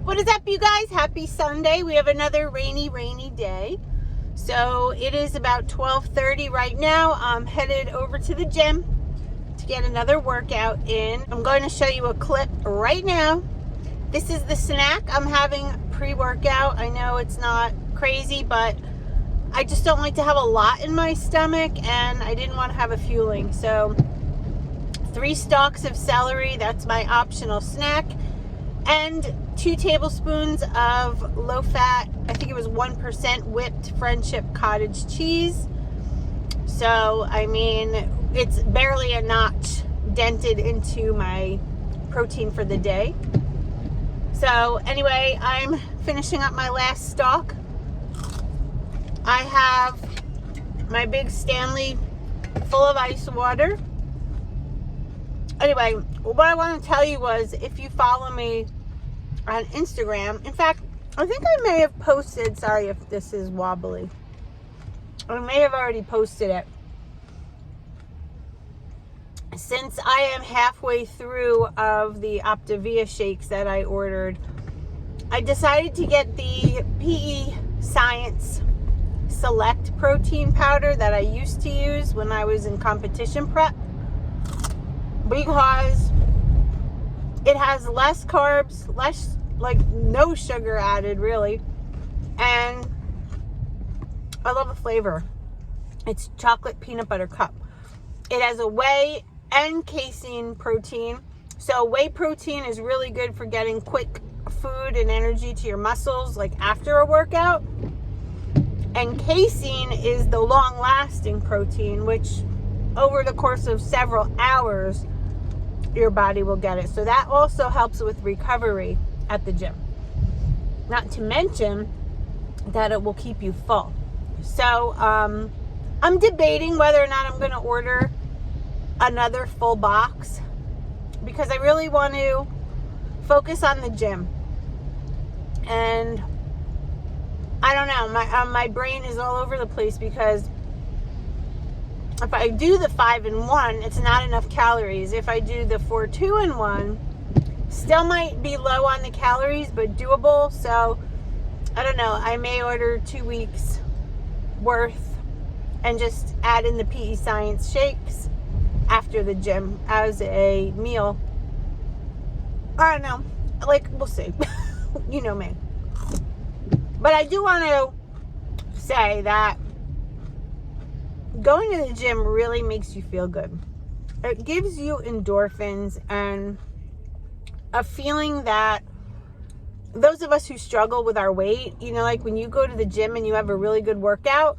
What is up, you guys? Happy Sunday. We have another rainy day. So it is about 12:30 right now. I'm headed over to the gym to get another workout in. I'm going to show you a clip right now. This is the snack I'm having pre-workout. I know it's not crazy, but I just don't like to have a lot in my stomach, and I didn't want to have a fueling. So 3 stalks of celery, that's my optional snack, and 2 tablespoons of low-fat, I think it was 1% whipped friendship cottage cheese. So, I mean, it's barely a notch dented into my protein for the day. So, anyway, I'm finishing up my last stalk. I have my big Stanley full of ice water. Anyway, what I want to tell you was, if you follow me on Instagram, in fact, I think I may have posted, sorry if this is wobbly, I may have already posted it. Since I am halfway through of the Optavia shakes that I ordered, I decided to get the PE Science Select protein powder that I used to use when I was in competition prep, because it has less carbs, less, like, no sugar added really, and I love the flavor. It's chocolate peanut butter cup. It has a whey and casein protein. So whey protein is really good for getting quick food and energy to your muscles, like after a workout, and casein is the long-lasting protein, which over the course of several hours your body will get it. So that also helps with recovery at the gym. Not to mention that it will keep you full. So I'm debating whether or not I'm going to order another full box, because I really want to focus on the gym. And I don't know, my brain is all over the place, because if I do the 5-in-1, it's not enough calories. If I do the 4-2-in-1, still might be low on the calories, but doable. So I don't know, I may order 2 weeks worth and just add in the PE Science shakes after the gym as a meal. I don't know, like, we'll see. You know me. But I do want to say that going to the gym really makes you feel good. It gives you endorphins and a feeling that those of us who struggle with our weight, you know, like when you go to the gym and you have a really good workout,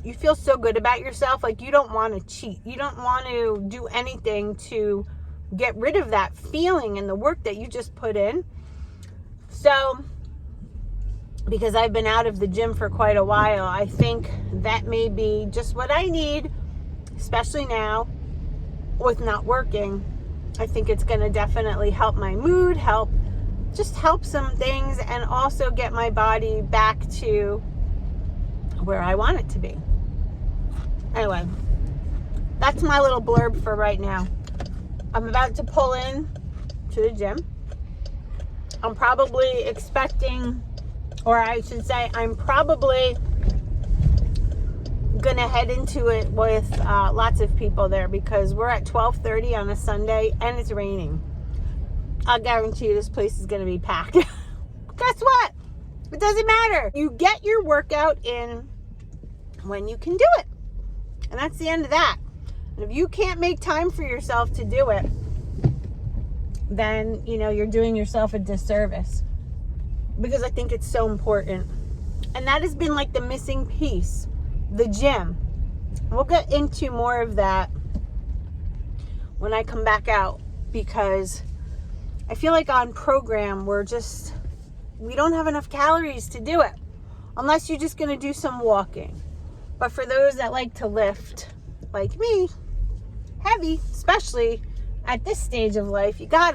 you feel so good about yourself. Like, you don't want to cheat. You don't want to do anything to get rid of that feeling and the work that you just put in. So, because I've been out of the gym for quite a while, I think that may be just what I need, especially now with not working. I think it's going to definitely help my mood, help some things, and also get my body back to where I want it to be. Anyway, that's my little blurb for right now. I'm about to pull in to the gym. I'm probably expecting, or I should say, I'm probably gonna head into it with lots of people there, because we're at 12:30 on a Sunday and it's raining. I'll guarantee you this place is gonna be packed. Guess what? It doesn't matter. You get your workout in when you can do it. And that's the end of that. And if you can't make time for yourself to do it, then, you know, you're doing yourself a disservice. Because I think it's so important. And that has been like the missing piece, the gym. We'll get into more of that when I come back out, because I feel like on program we don't have enough calories to do it, unless you're just going to do some walking. But for those that like to lift, like me, heavy, especially at this stage of life, you got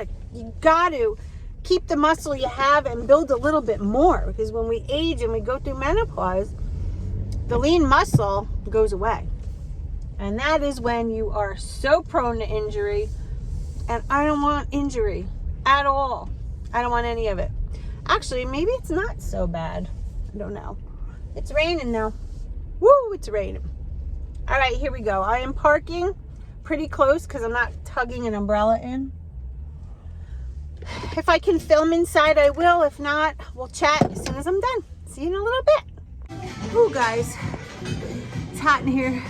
to keep the muscle you have and build a little bit more, because when we age and we go through menopause, the lean muscle goes away. And that is when you are so prone to injury. And I don't want injury at all. I don't want any of it. Actually, maybe it's not so bad. I don't know. It's raining now. Woo, it's raining. All right, here we go. I am parking pretty close because I'm not tugging an umbrella in. If I can film inside, I will. If not, we'll chat as soon as I'm done. See you in a little bit. Ooh, guys, it's hot in here.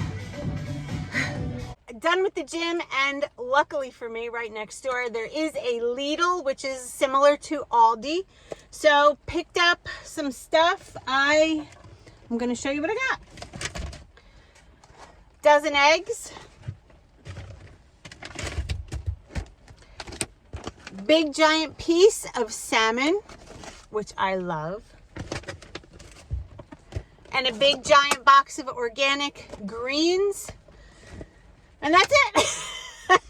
Done with the gym, and luckily for me, right next door there is a Lidl, which is similar to Aldi. So picked up some stuff. I'm going to show you what I got. Dozen eggs, big giant piece of salmon, which I love, and a big giant box of organic greens. And that's it.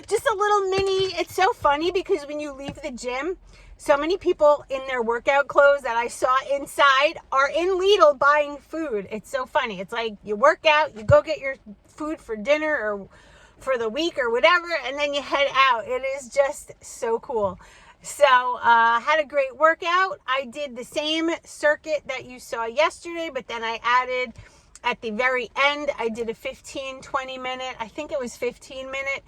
Just a little mini. It's so funny because when you leave the gym, so many people in their workout clothes that I saw inside are in Lidl buying food. It's so funny. It's like you work out, you go get your food for dinner or for the week or whatever, and then you head out. It is just so cool. So I had a great workout. I did the same circuit that you saw yesterday, but then I added at the very end, I did a 20 minute, I think it was 15-minute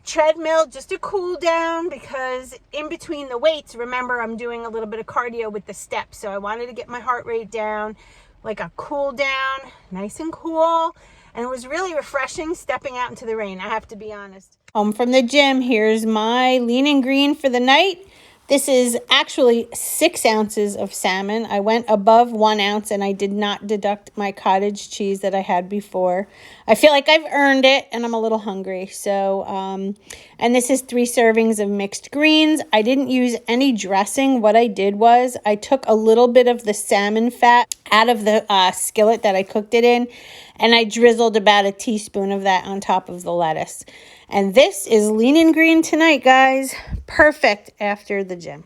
treadmill just to cool down, because in between the weights, remember, I'm doing a little bit of cardio with the steps. So I wanted to get my heart rate down, like a cool down, nice and cool. And it was really refreshing stepping out into the rain, I have to be honest. Home from the gym, here's my lean and green for the night. This is actually 6 ounces of salmon. I went above 1 ounce and I did not deduct my cottage cheese that I had before. I feel like I've earned it and I'm a little hungry. So, and this is 3 servings of mixed greens. I didn't use any dressing. What I did was I took a little bit of the salmon fat out of the skillet that I cooked it in, and I drizzled about a teaspoon of that on top of the lettuce. And this is lean and green tonight, guys. Perfect after the gym.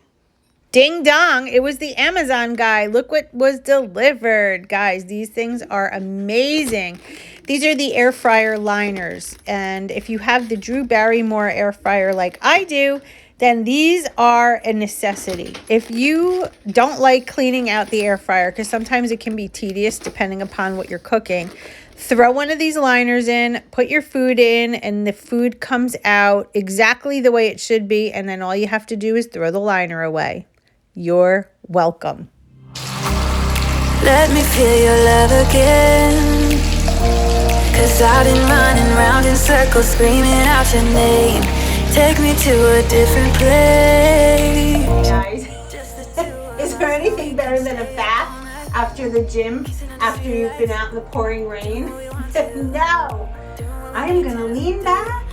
Ding dong, it was the Amazon guy. Look what was delivered. Guys, these things are amazing. These are the air fryer liners. And if you have the Drew Barrymore air fryer like I do, then these are a necessity. If you don't like cleaning out the air fryer, because sometimes it can be tedious depending upon what you're cooking, throw one of these liners in, put your food in, and the food comes out exactly the way it should be. And then all you have to do is throw the liner away. You're welcome. Let me feel your love again, 'cause I've been running round in circles screaming out your name. Take me to a different place. Guys, is there anything better than a bath after the gym, after you've been out in the pouring rain? No. I am going to lean back,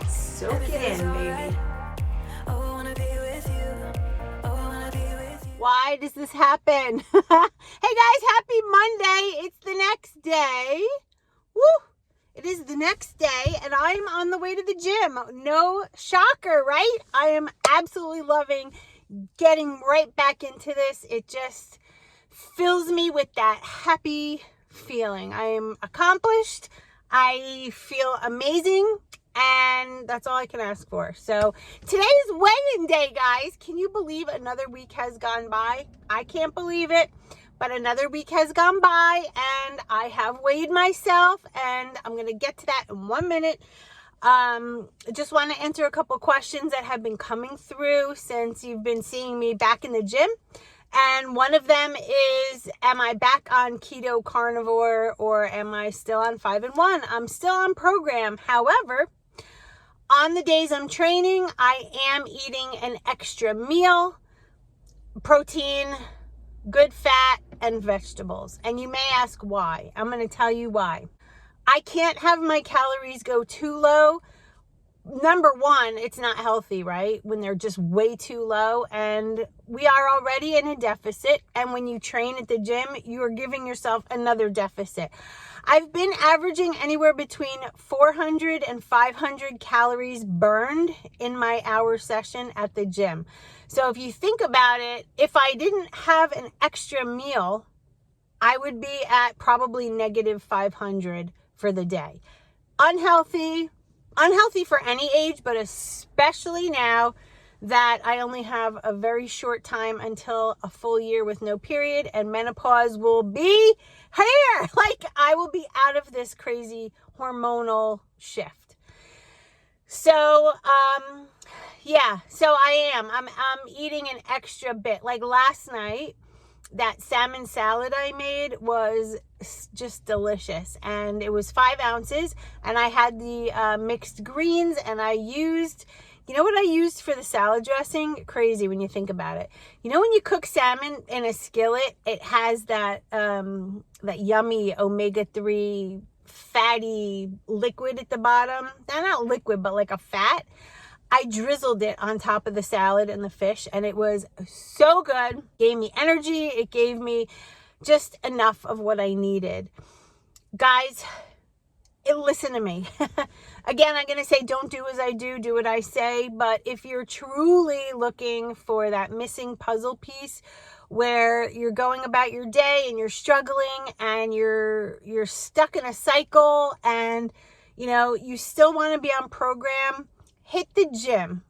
soak it in, baby. Why does this happen? Hey guys, happy Monday. It's the next day. Woo! It is the next day and I'm on the way to the gym. No shocker, right? I am absolutely loving getting right back into this. It just fills me with that happy feeling. I am accomplished. I feel amazing. And that's all I can ask for. So today is weigh-in day, guys. Can you believe another week has gone by? I can't believe it, but another week has gone by and I have weighed myself, and I'm going to get to that in 1 minute. Just want to answer a couple questions that have been coming through since you've been seeing me back in the gym. And one of them is, am I back on keto carnivore or am I still on 5-1? I'm still on program. However, on the days I'm training, I am eating an extra meal, protein, good fat, and vegetables. And you may ask why. I'm going to tell you why. I can't have my calories go too low. Number one, it's not healthy, right? When they're just way too low, and we are already in a deficit. And when you train at the gym, you are giving yourself another deficit. I've been averaging anywhere between 400 and 500 calories burned in my hour session at the gym. So if you think about it, if I didn't have an extra meal, I would be at probably negative 500 for the day. Unhealthy for any age, but especially now that I only have a very short time until a full year with no period, and menopause will be here. Like, I will be out of this crazy hormonal shift. So, yeah, so I'm eating an extra bit. Like last night, that salmon salad I made was just delicious, and it was 5 ounces, and I had the mixed greens, and I used, you know what I used for the salad dressing? Crazy when you think about it. You know when you cook salmon in a skillet, it has that that yummy omega-3 fatty liquid at the bottom. Not liquid, but like a fat. I drizzled it on top of the salad and the fish, and it was so good. Gave me energy. It gave me just enough of what I needed. Guys, listen to me. Again, I'm going to say don't do as I do what I say. But if you're truly looking for that missing puzzle piece where you're going about your day and you're struggling and you're stuck in a cycle, and you still want to be on program, hit the gym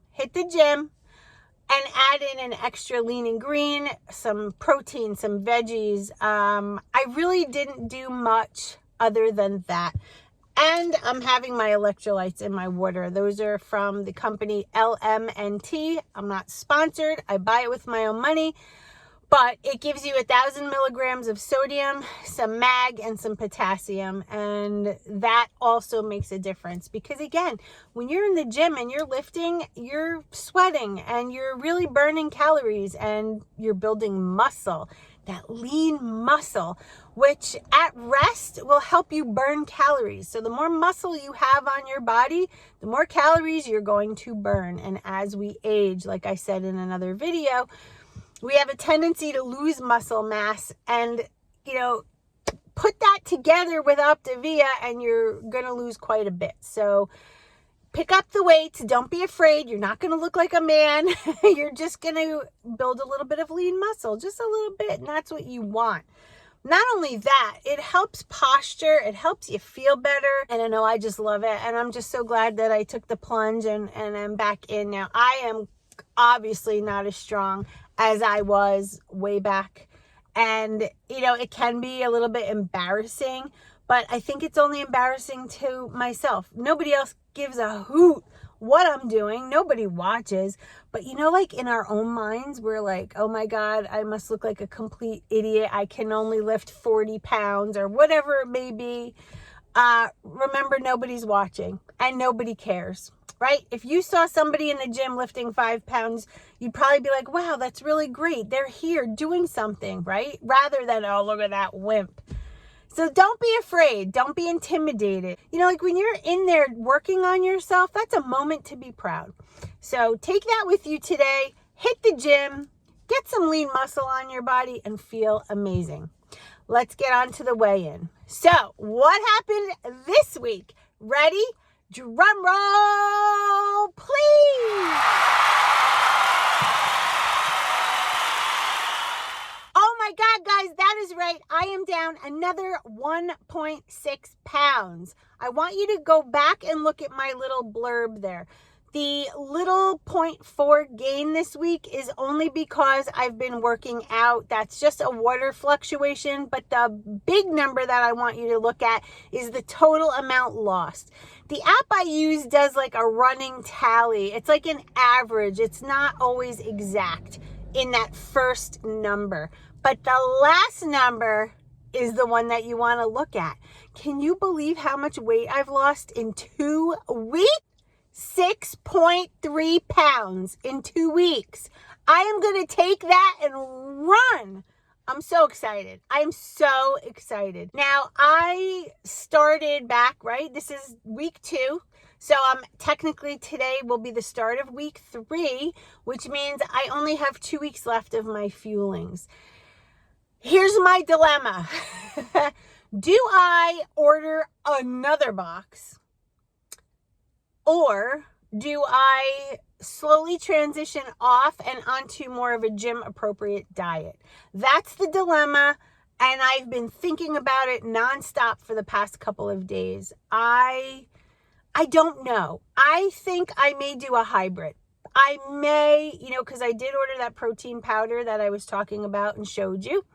and add in an extra lean and green, some protein, some veggies. I really didn't do much other than that. And I'm having my electrolytes in my water. Those are from the company LMNT. I'm not sponsored. I buy it with my own money. But it gives you 1,000 milligrams of sodium, some mag, and some potassium. And that also makes a difference. Because again, when you're in the gym and you're lifting, you're sweating and you're really burning calories and you're building muscle, that lean muscle, which at rest will help you burn calories. So the more muscle you have on your body, the more calories you're going to burn. And as we age, like I said in another video, we have a tendency to lose muscle mass, and, put that together with Optavia and you're going to lose quite a bit. So pick up the weights. Don't be afraid. You're not going to look like a man. You're just going to build a little bit of lean muscle, just a little bit. And that's what you want. Not only that, it helps posture. It helps you feel better. And I know I just love it. And I'm just so glad that I took the plunge and I'm back in now. I am obviously not as strong as I was way back. And, it can be a little bit embarrassing, but I think it's only embarrassing to myself. Nobody else gives a hoot what I'm doing. Nobody watches. But, like in our own minds, we're like, oh my God, I must look like a complete idiot. I can only lift 40 pounds or whatever it may be. Remember, nobody's watching and nobody cares. Right? If you saw somebody in the gym lifting 5 pounds, you'd probably be like, wow, that's really great. They're here doing something, right? Rather than, oh, look at that wimp. So don't be afraid. Don't be intimidated. Like when you're in there working on yourself, that's a moment to be proud. So take that with you today. Hit the gym, get some lean muscle on your body, and feel amazing. Let's get on to the weigh-in. So what happened this week? Ready? Drum roll, please. Oh my God, guys, that is right. I am down another 1.6 pounds. I want you to go back and look at my little blurb there. The little 0.4 gain this week is only because I've been working out. That's just a water fluctuation. But the big number that I want you to look at is the total amount lost. The app I use does like a running tally. It's like an average. It's not always exact in that first number. But the last number is the one that you want to look at. Can you believe how much weight I've lost in 2 weeks? 6.3 pounds in 2 weeks. I am going to take that and run. I'm so excited. I am so excited. Now, I started back, right? This is week 2. So technically today will be the start of week 3, which means I only have 2 weeks left of my fuelings. Here's my dilemma. Do I order another box? Or do I slowly transition off and onto more of a gym appropriate diet? That's the dilemma. And I've been thinking about it nonstop for the past couple of days. I don't know. I think I may do a hybrid. I may, you know, because I did order that protein powder that I was talking about and showed you.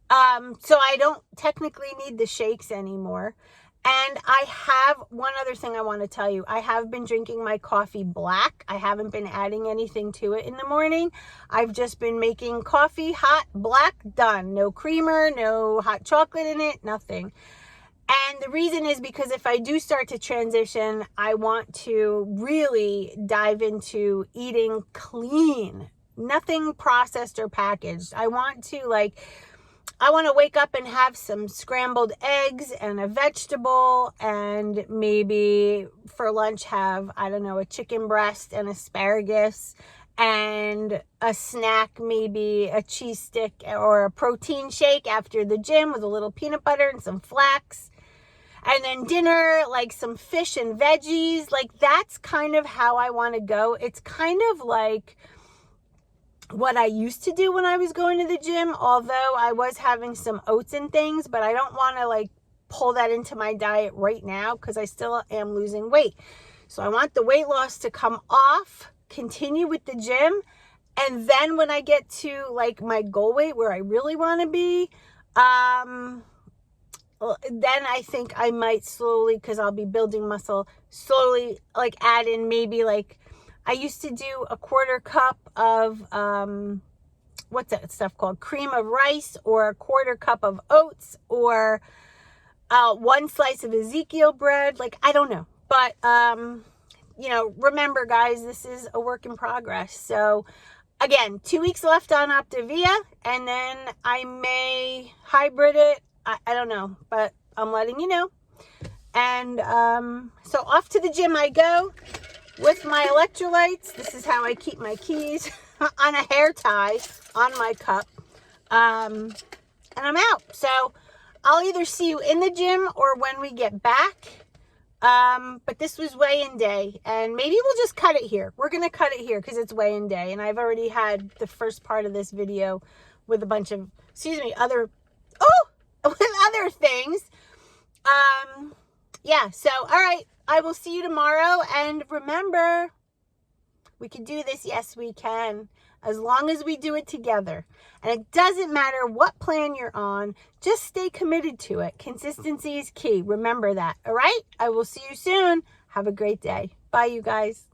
So I don't technically need the shakes anymore. And I have one other thing I want to tell you. I have been drinking my coffee black. I haven't been adding anything to it in the morning. I've just been making coffee hot, black, done. No creamer, no hot chocolate in it, nothing. And the reason is because if I do start to transition, I want to really dive into eating clean, nothing processed or packaged. I want to wake up and have some scrambled eggs and a vegetable, and maybe for lunch have, I don't know, a chicken breast and asparagus, and a snack, maybe a cheese stick or a protein shake after the gym with a little peanut butter and some flax. And then dinner, like some fish and veggies. Like, that's kind of how I want to go. It's kind of like what I used to do when I was going to the gym, although I was having some oats and things, but I don't want to like pull that into my diet right now because I still am losing weight. So I want the weight loss to come off, continue with the gym, and then when I get to like my goal weight where I really want to be, then I think I might slowly, because I'll be building muscle, slowly like add in maybe like, I used to do a quarter cup of, what's that stuff called? Cream of rice, or a quarter cup of oats, or one slice of Ezekiel bread. Like, I don't know. But, you know, remember guys, this is a work in progress. So again, 2 weeks left on Optavia, and then I may hybrid it. I don't know, but I'm letting you know. And so off to the gym I go with my electrolytes. This is how I keep my keys on a hair tie on my cup. And I'm out. So I'll either see you in the gym or when we get back. But this was weigh-in day, and maybe we'll just cut it here. We're going to cut it here because it's weigh-in day, and I've already had the first part of this video with a bunch of, with other things. Yeah, so, all right, I will see you tomorrow, and remember, we can do this. Yes, we can, as long as we do it together. And it doesn't matter what plan you're on, just stay committed to it. Consistency is key. Remember that, all right? I will see you soon. Have a great day. Bye, you guys.